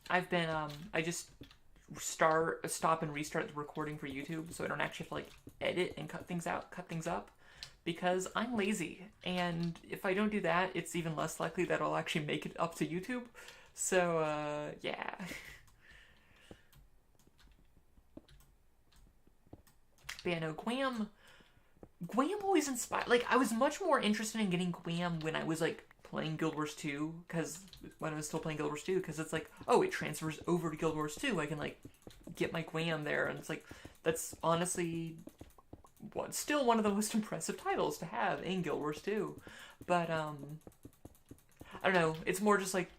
I've been I just stop and restart the recording for YouTube, so I don't actually have to like edit and cut things out, cut things up, because I'm lazy, and if I don't do that, it's even less likely that I'll actually make it up to YouTube. So yeah. But yeah, no, Gwam always inspired. Like, I was much more interested in getting Gwam when I was like playing Guild Wars 2, because when I was still playing Guild Wars 2, because it's like, oh, it transfers over to Guild Wars 2. I can like get my Gwam there, and it's like that's honestly still one of the most impressive titles to have in Guild Wars 2. But I don't know. It's more just like,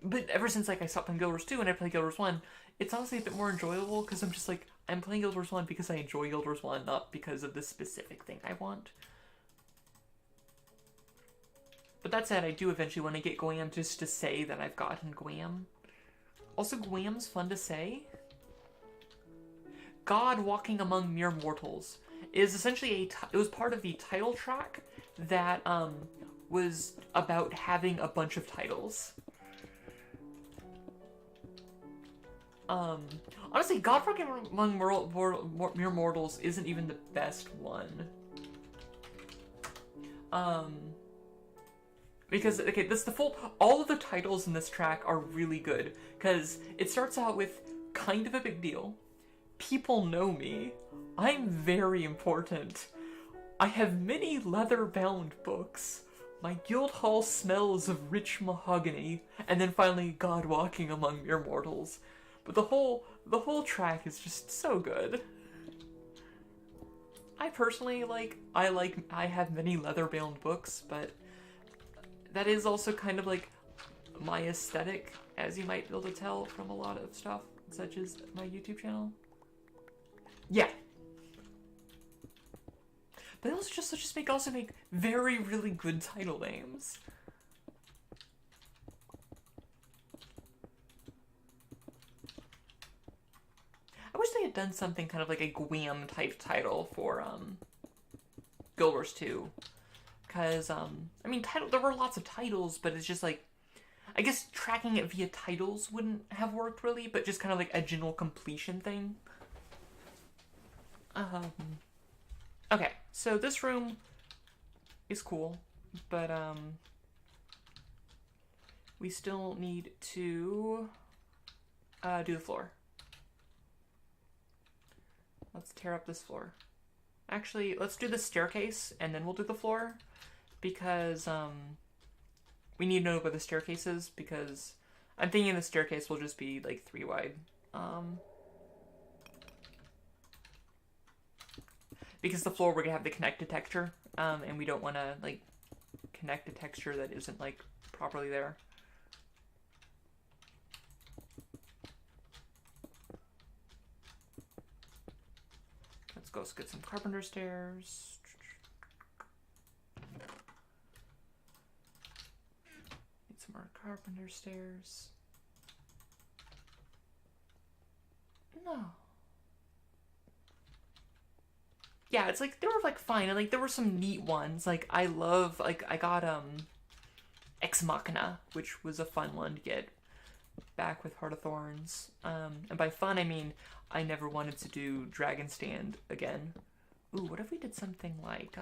but ever since like I stopped playing Guild Wars 2 and I play Guild Wars 1, it's honestly a bit more enjoyable because I'm just like I'm playing Guild Wars 1 because I enjoy Guild Wars 1, not because of the specific thing I want. But that said, I do eventually want to get Gwam just to say that I've gotten Gwam. Also, Gwam's fun to say. God Walking Among Mere Mortals is essentially it was part of the title track that was about having a bunch of titles. Honestly, God Walking Among Mere Mortals isn't even the best one. Because, okay, this the full, all of the titles in this track are really good, because it starts out with kind of a big deal. People know me. I'm very important. I have many leather-bound books. My guild hall smells of rich mahogany. And then finally, God Walking Among Mere Mortals. But the whole track is just so good. I personally I have many leather-bound books, but that is also kind of like my aesthetic, as you might be able to tell from a lot of stuff, such as my YouTube channel. Yeah. But they also make very, really good title names. I wish they had done something kind of like a Gwam type title for Guild Wars 2. Because, I mean, there were lots of titles, but it's just like, I guess tracking it via titles wouldn't have worked really, but just kind of like a general completion thing. Okay, so this room is cool, but we still need to do the floor. Let's tear up this floor. Actually, let's do the staircase and then we'll do the floor, because we need to know where the staircase is, because I'm thinking the staircase will just be like 3 wide. Because the floor we're gonna have the connected texture, and we don't want to like connect a texture that isn't like properly there. Let's go get some carpenter stairs. Need some more carpenter stairs. No. Yeah, it's like they were like fine, and like there were some neat ones. Like I got Ex Machina, which was a fun one to get back with Heart of Thorns. And by fun I mean I never wanted to do Dragon Stand again. Ooh, what if we did something like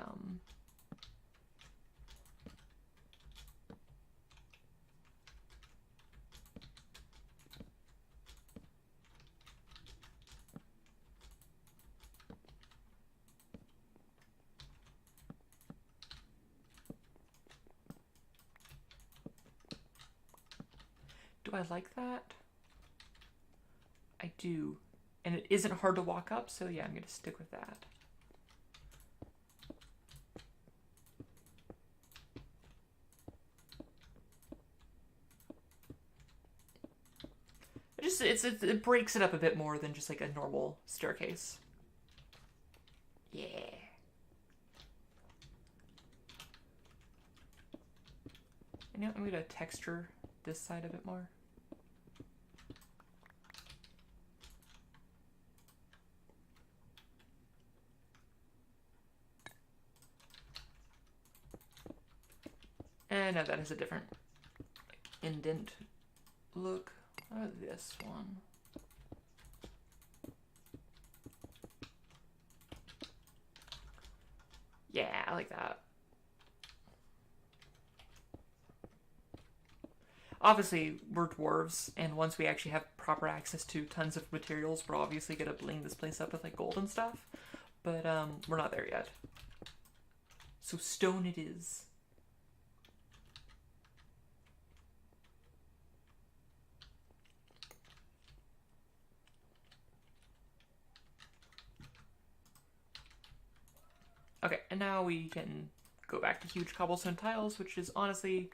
do I like that? I do. And it isn't hard to walk up, so yeah, I'm gonna stick with that. It breaks it up a bit more than just like a normal staircase. Yeah. And now I'm gonna texture this side a bit more. And now that has a different indent look. This one. Yeah, I like that. Obviously, we're dwarves, and once we actually have proper access to tons of materials, we're obviously gonna bling this place up with like gold and stuff. But we're not there yet. So stone it is. Okay, and now we can go back to huge cobblestone tiles, which is honestly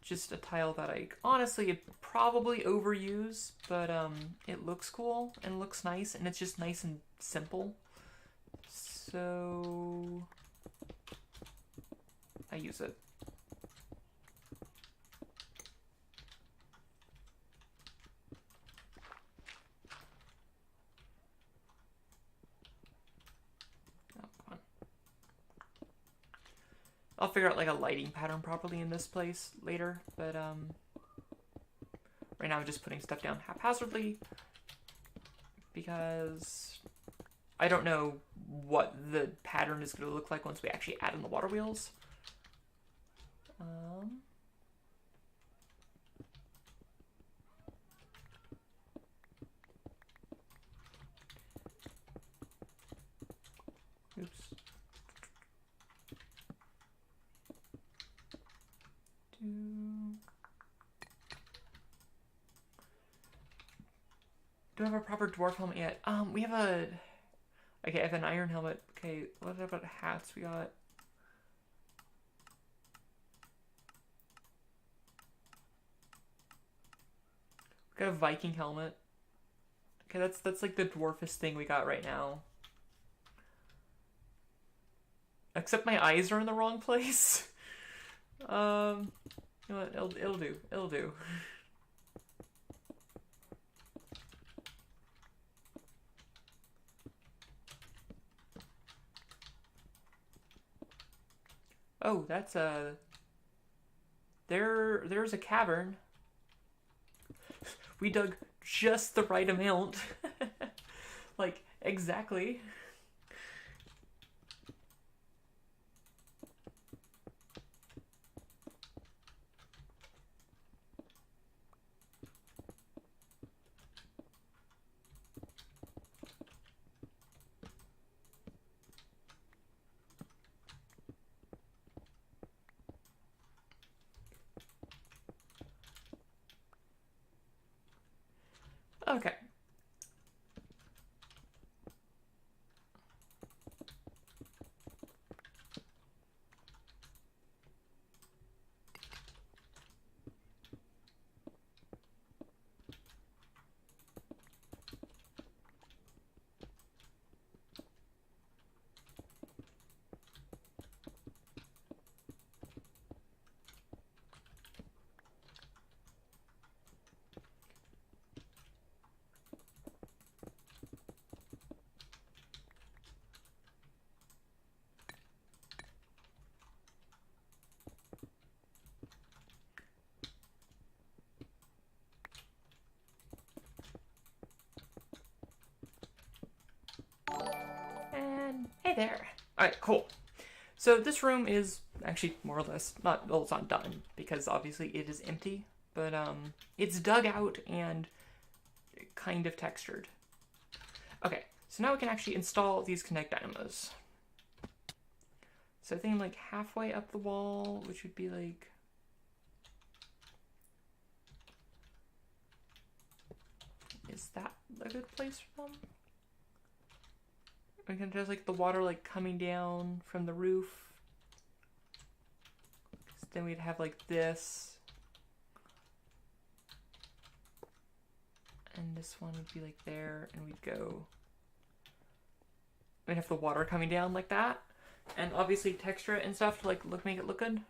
just a tile that I honestly probably overuse, but it looks cool and looks nice, and it's just nice and simple. So I use it. Oh, come on. I'll figure out like a lighting pattern properly in this place later, but right now I'm just putting stuff down haphazardly because I don't know what the pattern is going to look like once we actually add in the water wheels. Oops. Do I have a proper dwarf helmet yet? We have a... Okay, I have an iron helmet. Okay, what about hats? We got... We got a Viking helmet. Okay, that's like the dwarfest thing we got right now. Except my eyes are in the wrong place. You know what? It'll do. It'll do. Oh, that's a... There's a cavern. We dug just the right amount. Like, exactly. Okay. And hey there. Alright, cool. So this room is actually more or less not, well, it's not done because obviously it is empty, but it's dug out and kind of textured. Okay, so now we can actually install these Connect Dynamos. So I think I'm like halfway up the wall, which would be like... Is that a good place for them? We can just like the water like coming down from the roof. So then we'd have like this. And this one would be like there, and we'd go... We'd have the water coming down like that. And obviously texture it and stuff to like make it look good.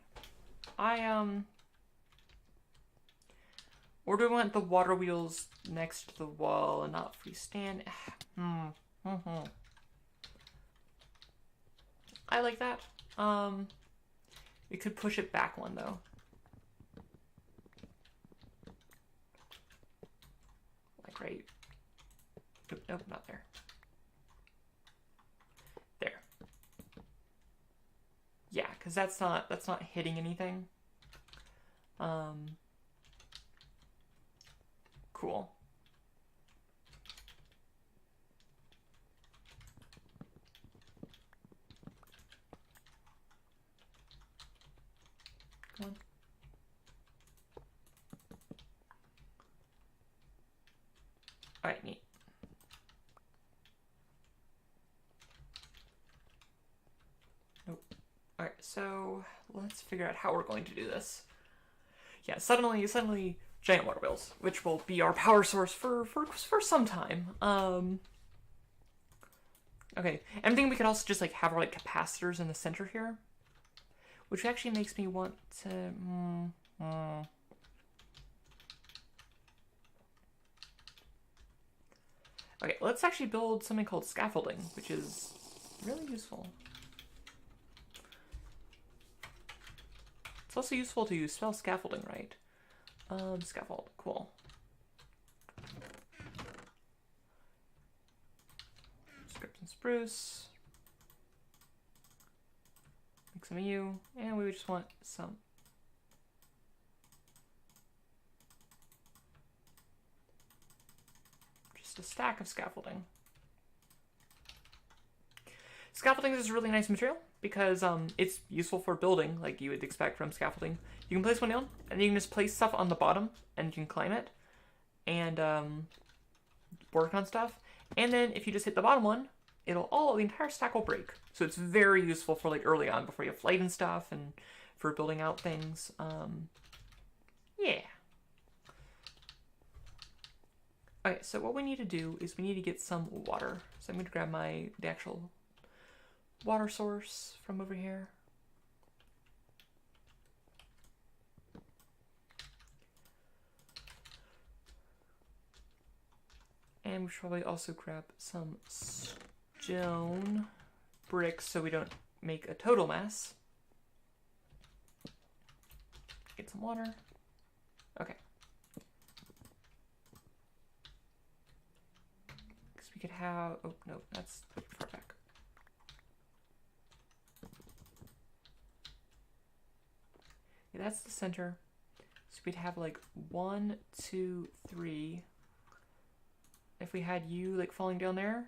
Or do we want the water wheels next to the wall and not freestand? I like that. We could push it back one though. right? Nope, not there. There. Yeah, because that's not hitting anything. Cool. Come on. Alright, neat. Nope. Alright, so let's figure out how we're going to do this. Yeah, suddenly giant water wheels, which will be our power source for some time. Okay, and I'm thinking we could also just like have our like capacitors in the center here, which actually makes me want to. Okay, let's actually build something called scaffolding, which is really useful. It's also useful to spell scaffolding right. Scaffold, cool. Script and spruce. Make some of you, and we just want some. Just a stack of scaffolding. Scaffolding is a really nice material because it's useful for building, like you would expect from scaffolding. You can place one down, and you can just place stuff on the bottom, and you can climb it, and work on stuff. And then if you just hit the bottom one, the entire stack will break. So it's very useful for like early on before you have flight and stuff, and for building out things. Yeah. Okay, so what we need to do is we need to get some water. So I'm going to grab the actual water source from over here. And we should probably also grab some stone bricks so we don't make a total mess. Get some water. Okay. Because we could have, oh no, that's far back. Yeah, that's the center. So we'd have like 1, 2, 3. If we had you like falling down there.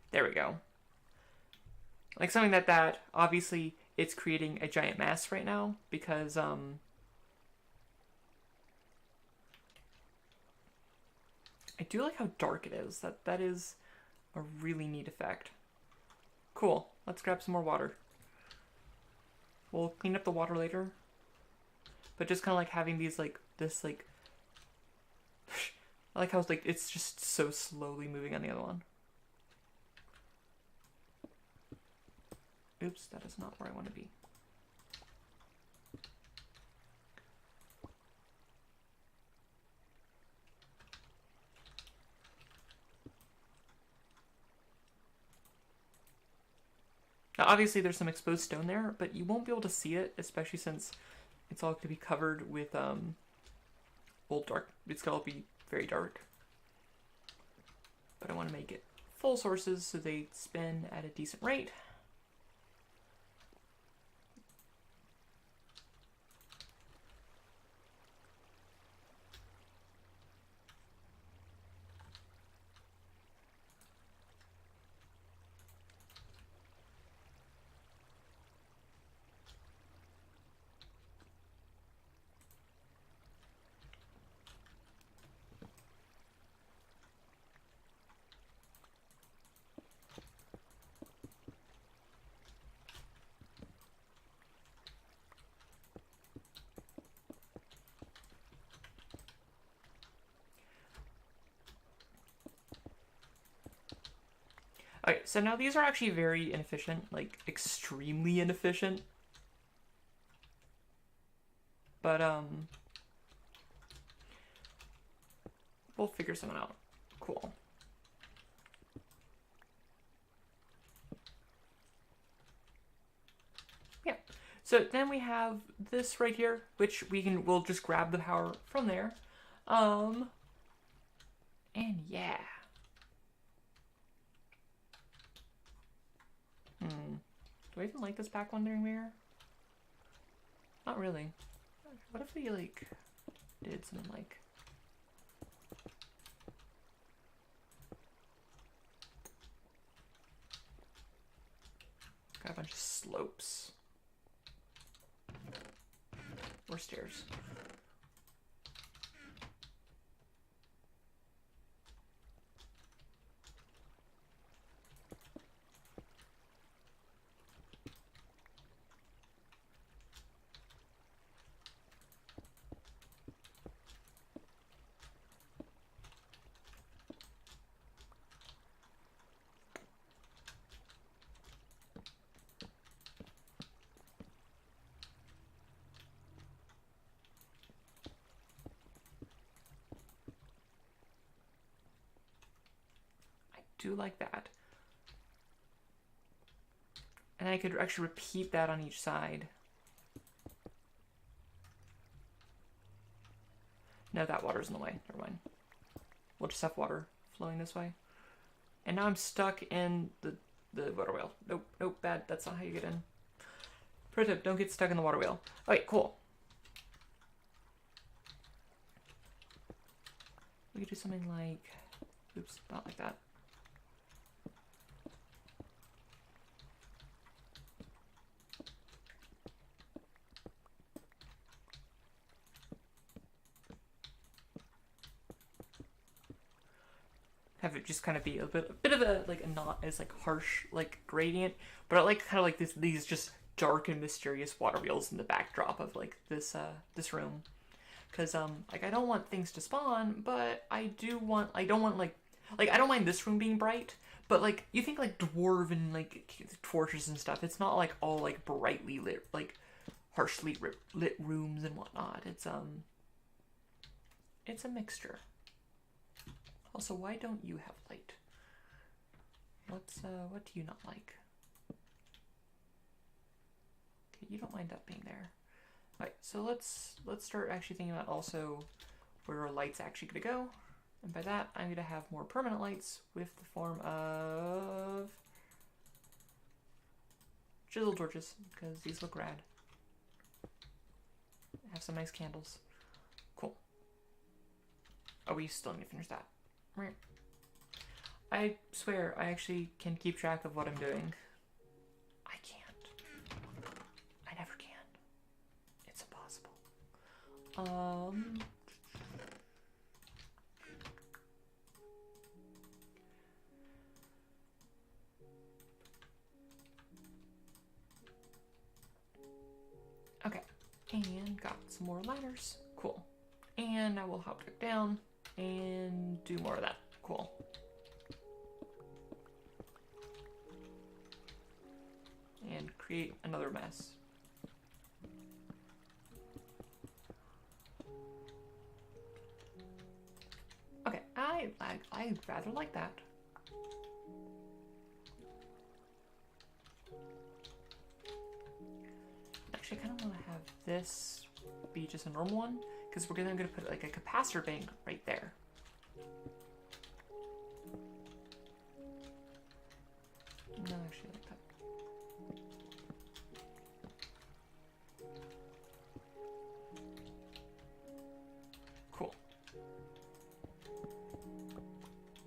There we go. Like something that obviously it's creating a giant mass right now because I do like how dark it is. That is a really neat effect. Cool. Let's grab some more water. We'll clean up the water later. But just kind of like having these like this like I like how it's just so slowly moving on the other one. Oops, that is not where I want to be. Now, obviously there's some exposed stone there, but you won't be able to see it, especially since it's all going to be covered with old dark. It's going to be very dark. But I want to make it full sources so they spin at a decent rate. Okay, so now these are actually very inefficient, like extremely inefficient. But we'll figure something out. Cool. So then we have this right here, which we'll just grab the power from there. And yeah. Do I even like this back wandering mirror? Not really. What if we like did something like got a bunch of slopes or stairs? Do like that. And I could actually repeat that on each side. No, that water's in the way. Never mind. We'll just have water flowing this way. And now I'm stuck in the water wheel. Nope, nope, bad. That's not how you get in. Pro tip, don't get stuck in the water wheel. Okay, cool. We could do something like... Oops, not like that. Have it just kind of be a bit of a like a not as like harsh like gradient, but I like kind of like these just dark and mysterious water wheels in the backdrop of like this room, because like I don't want things to spawn, but I don't want like I don't mind this room being bright, but like you think like dwarven like torches and stuff, it's not like all like brightly lit like harshly lit rooms and whatnot. It's a mixture. Also, why don't you have light? What do you not like? Okay, you don't mind that being there. Alright, so let's start actually thinking about also where our light's actually gonna go. And by that, I'm gonna have more permanent lights with the form of chisel torches, because these look rad. Have some nice candles. Cool. Oh, we still need to finish that. Right. I swear, I actually can keep track of what I'm doing. I can't. I never can. It's impossible. Okay. And got some more liners. Cool. And now we'll hop back down and do more of that. Cool. And create another mess. Okay, I rather like that. Actually, I kind of want to have this be just a normal one, because we're gonna put like a capacitor bank right there. No, actually, like that. Cool.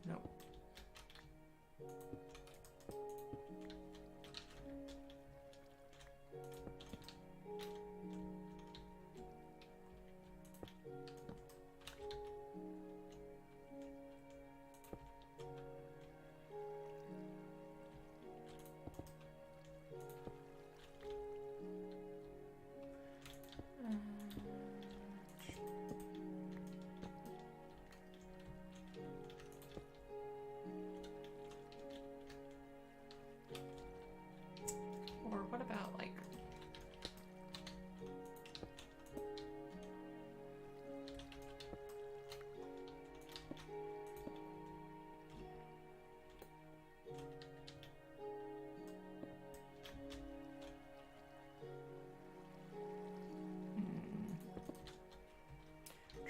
No.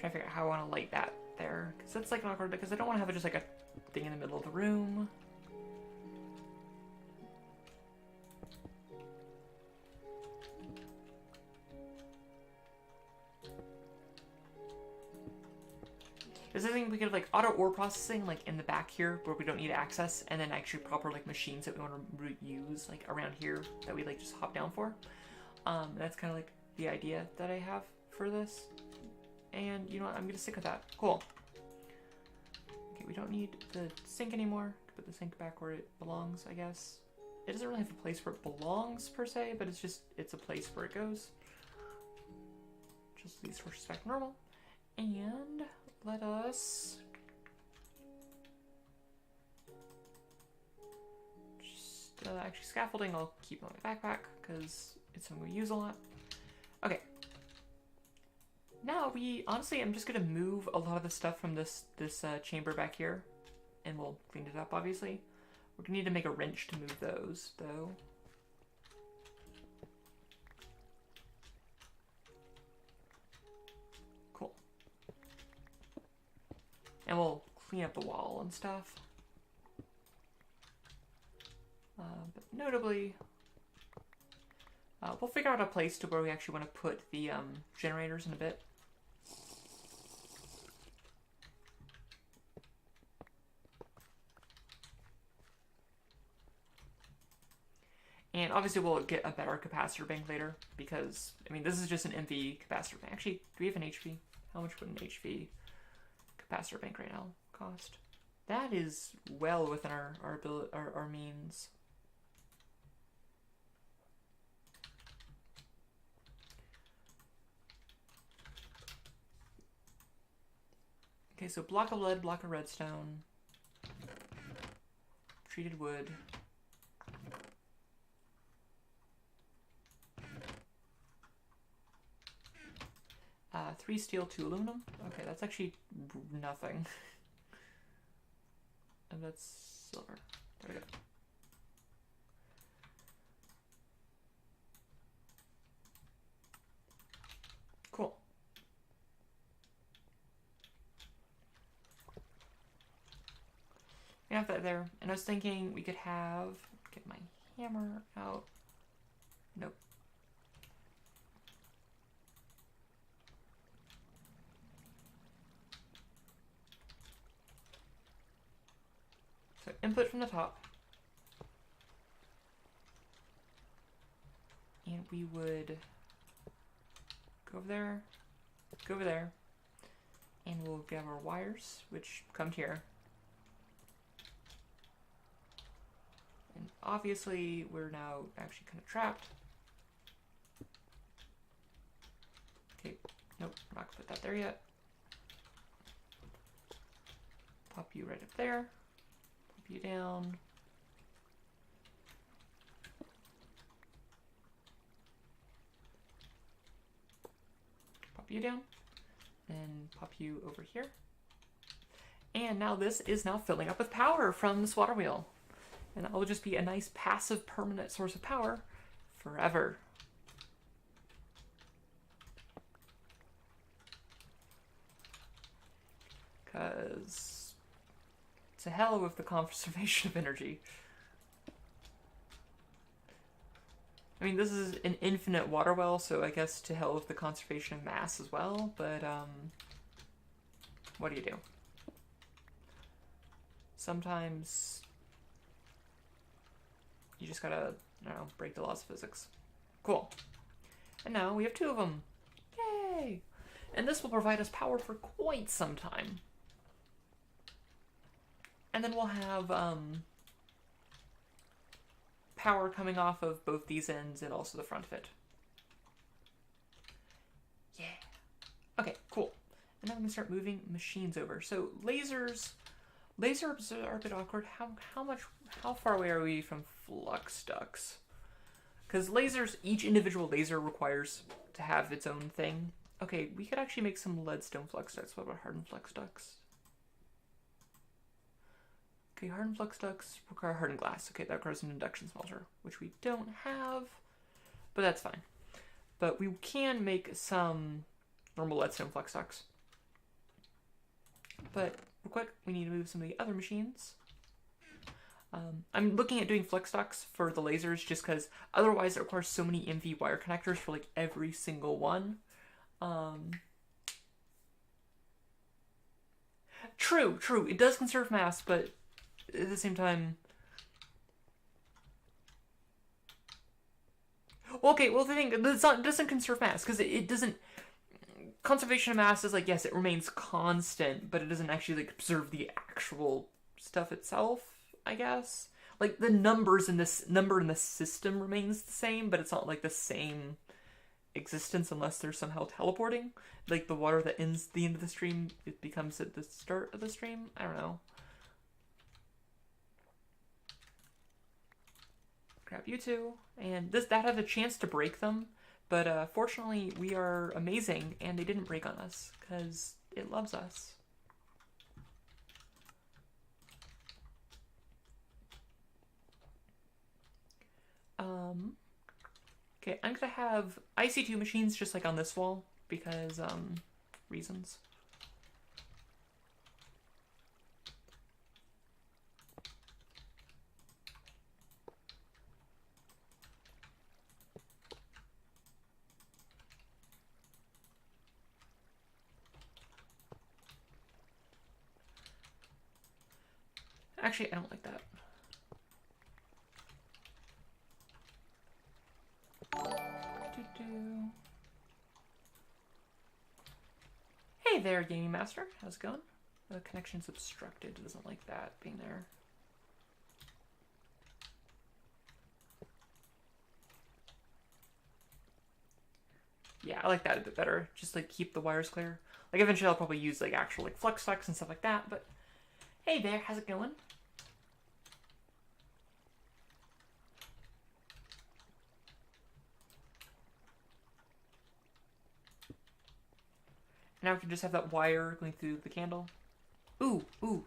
trying to figure out how I want to light that there. Because that's like an awkward, because I don't want to have it just like a thing in the middle of the room. Is there anything we could have like auto ore processing like in the back here where we don't need access, and then actually proper like machines that we want to use like around here that we like just hop down for? That's kind of like the idea that I have for this. And you know what, I'm gonna stick with that. Cool. Okay, we don't need the sink anymore. Put the sink back where it belongs, I guess. It doesn't really have a place where it belongs per se, but it's a place where it goes. Just leave sources back to normal. And let us just actually scaffolding I'll keep on my backpack because it's something we use a lot. Okay. Now honestly I'm just gonna move a lot of the stuff from this chamber back here, and we'll clean it up obviously. We're gonna need to make a wrench to move those though. And we'll clean up the wall and stuff. But notably, we'll figure out a place to where we actually want to put the generators in a bit. And obviously we'll get a better capacitor bank later because, I mean, this is just an MV capacitor bank. Actually, do we have an HV? How much would an HV capacitor bank right now cost? That is well within our means. Okay, so block of lead, block of redstone, treated wood. Three steel, 2 aluminum. Okay, that's actually nothing. And that's silver. There we go. Cool. We have that there. And I was thinking we could have, get my hammer out. Nope. So input from the top. And we would go over there, and we'll grab our wires, which come here. And obviously, we're now actually kind of trapped. Okay, nope, I'm not gonna put that there yet. Pop you right up there. You down. Pop you down. And pop you over here. And now this is now filling up with power from this water wheel. And that will just be a nice passive permanent source of power forever. Because to hell with the conservation of energy. I mean, this is an infinite water well, so I guess to hell with the conservation of mass as well, but, what do you do? Sometimes you just gotta, I don't know, break the laws of physics. Cool. And now we have 2 of them. Yay! And this will provide us power for quite some time. And then we'll have power coming off of both these ends and also the front of it. Yeah. Okay, cool. And now we can start moving machines over. So lasers are a bit awkward. How far away are we from flux ducts? Because lasers, each individual laser requires to have its own thing. Okay, we could actually make some leadstone flux ducts. What about hardened flux ducts? Okay, hardened flux ducts require hardened glass. Okay, that requires an induction smelter, which we don't have, but that's fine. But we can make some normal leadstone flux ducts. But real quick, we need to move some of the other machines. I'm looking at doing flex docks for the lasers just because otherwise it requires so many MV wire connectors for like every single one. True. It does conserve mass, but at the same time... Okay, well the thing, it doesn't conserve mass because it doesn't... Conservation of mass is like, yes, it remains constant, but it doesn't actually like observe the actual stuff itself, I guess. Like the number in the system remains the same, but it's not like the same existence unless they're somehow teleporting. Like the water that ends the end of the stream, it becomes at the start of the stream. I don't know. Grab you two, and that had a chance to break them, but fortunately we are amazing and they didn't break on us because it loves us. Okay, I'm gonna have IC2 machines just like on this wall because reasons. Actually, I don't like that. Hey there, Gaming Master. How's it going? The connection's obstructed. Doesn't like that being there. Yeah, I like that a bit better. Just like keep the wires clear. Like eventually I'll probably use like actual like flex ducts and stuff like that, but hey there, how's it going? Now we can just have that wire going through the candle. Ooh,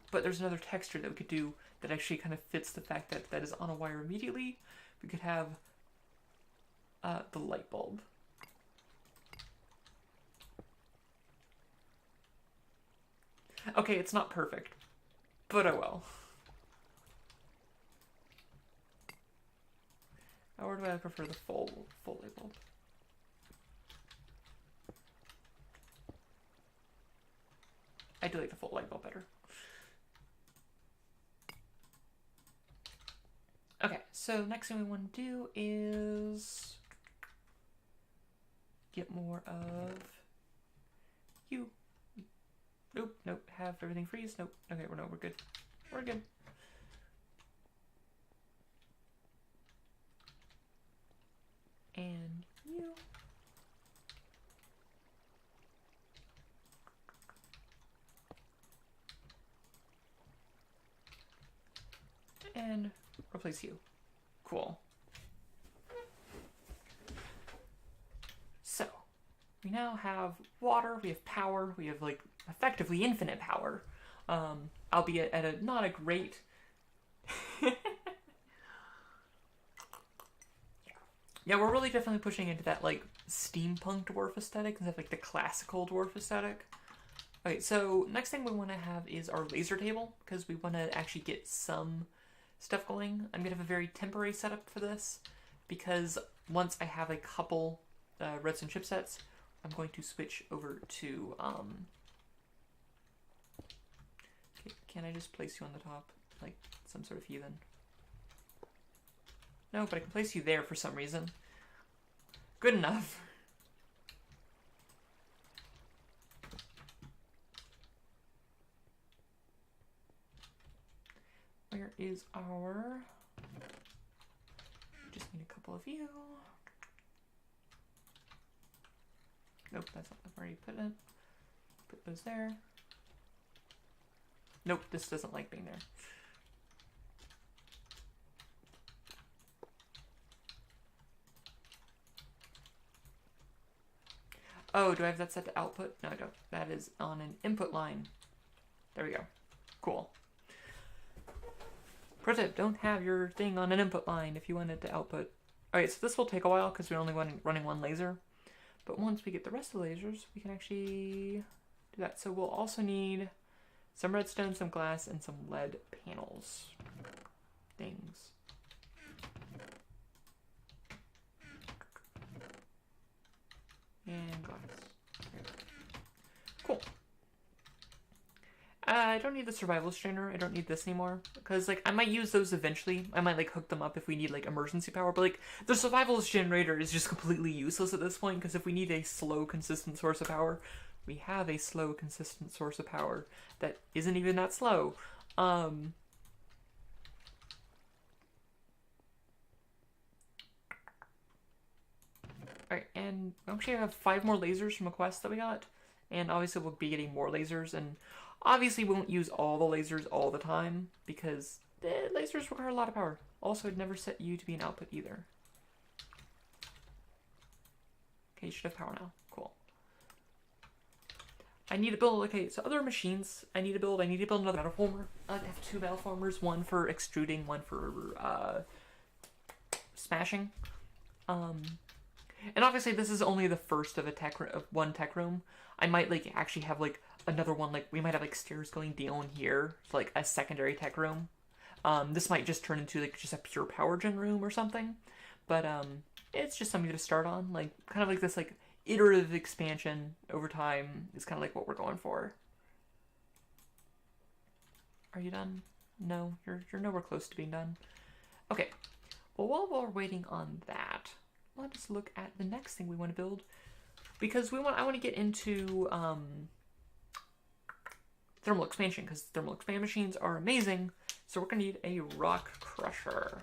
but there's another texture that we could do that actually kind of fits the fact that that is on a wire immediately. We could have the light bulb. Okay, it's not perfect, but oh well. Or do I prefer the full light bulb? I do like the full light bulb better. Okay, so next thing we want to do is get more of you. Nope, have everything freeze. Nope. Okay, we're good. We're good. And you. And replace you. Cool. So, we now have water, we have power, we have like effectively infinite power. Albeit at a not a great Yeah, we're really definitely pushing into that like steampunk dwarf aesthetic instead of like the classical dwarf aesthetic. Okay, so next thing we want to have is our laser table because we want to actually get some stuff going. I'm gonna have a very temporary setup for this because once I have a couple redstone chipsets, I'm going to switch over to okay, can I just place you on the top like some sort of heathen? No, but I can place you there for some reason. Good enough. Where is our... Just need a couple of you. Nope, that's not where you put it. Put those there. Nope, this doesn't like being there. Oh, do I have that set to output? No, I don't. That is on an input line. There we go. Cool. Pro tip, don't have your thing on an input line if you want it to output. Alright, so this will take a while because we're only running one laser. But once we get the rest of the lasers, we can actually do that. So we'll also need Some redstone, some glass, and some lead panels. Things. And glass. Cool. I don't need the survival strainer. I don't need this anymore. Because, like, I might use those eventually. I might, like, hook them up if we need, like, emergency power. But, like, the survival generator is just completely useless at this point. Because if we need a slow, consistent source of power, we have a slow, consistent source of power that isn't even that slow. Alright, and actually I have 5 more lasers from a quest that we got. And obviously we'll be getting more lasers, and obviously we won't use all the lasers all the time, because lasers require a lot of power. Also, I'd never set you to be an output either. Okay, you should have power now. Cool. I need to build, okay, so other machines I need to build another metal former. I have 2 metal formers, one for extruding, one for smashing. And obviously this is only the first of one tech room. I might, like, actually have, like, another one, like, we might have, like, stairs going down here, so, like, a secondary tech room. This might just turn into, like, just a pure power gen room or something. But, it's just something to start on, like, kind of like this, like, iterative expansion over time is kind of like what we're going for. Are you done? No, you're nowhere close to being done. Okay, well, while we're waiting on that, let us look at the next thing we want to build, because I want to get into thermal expansion, because thermal expansion machines are amazing. So we're gonna need a rock crusher.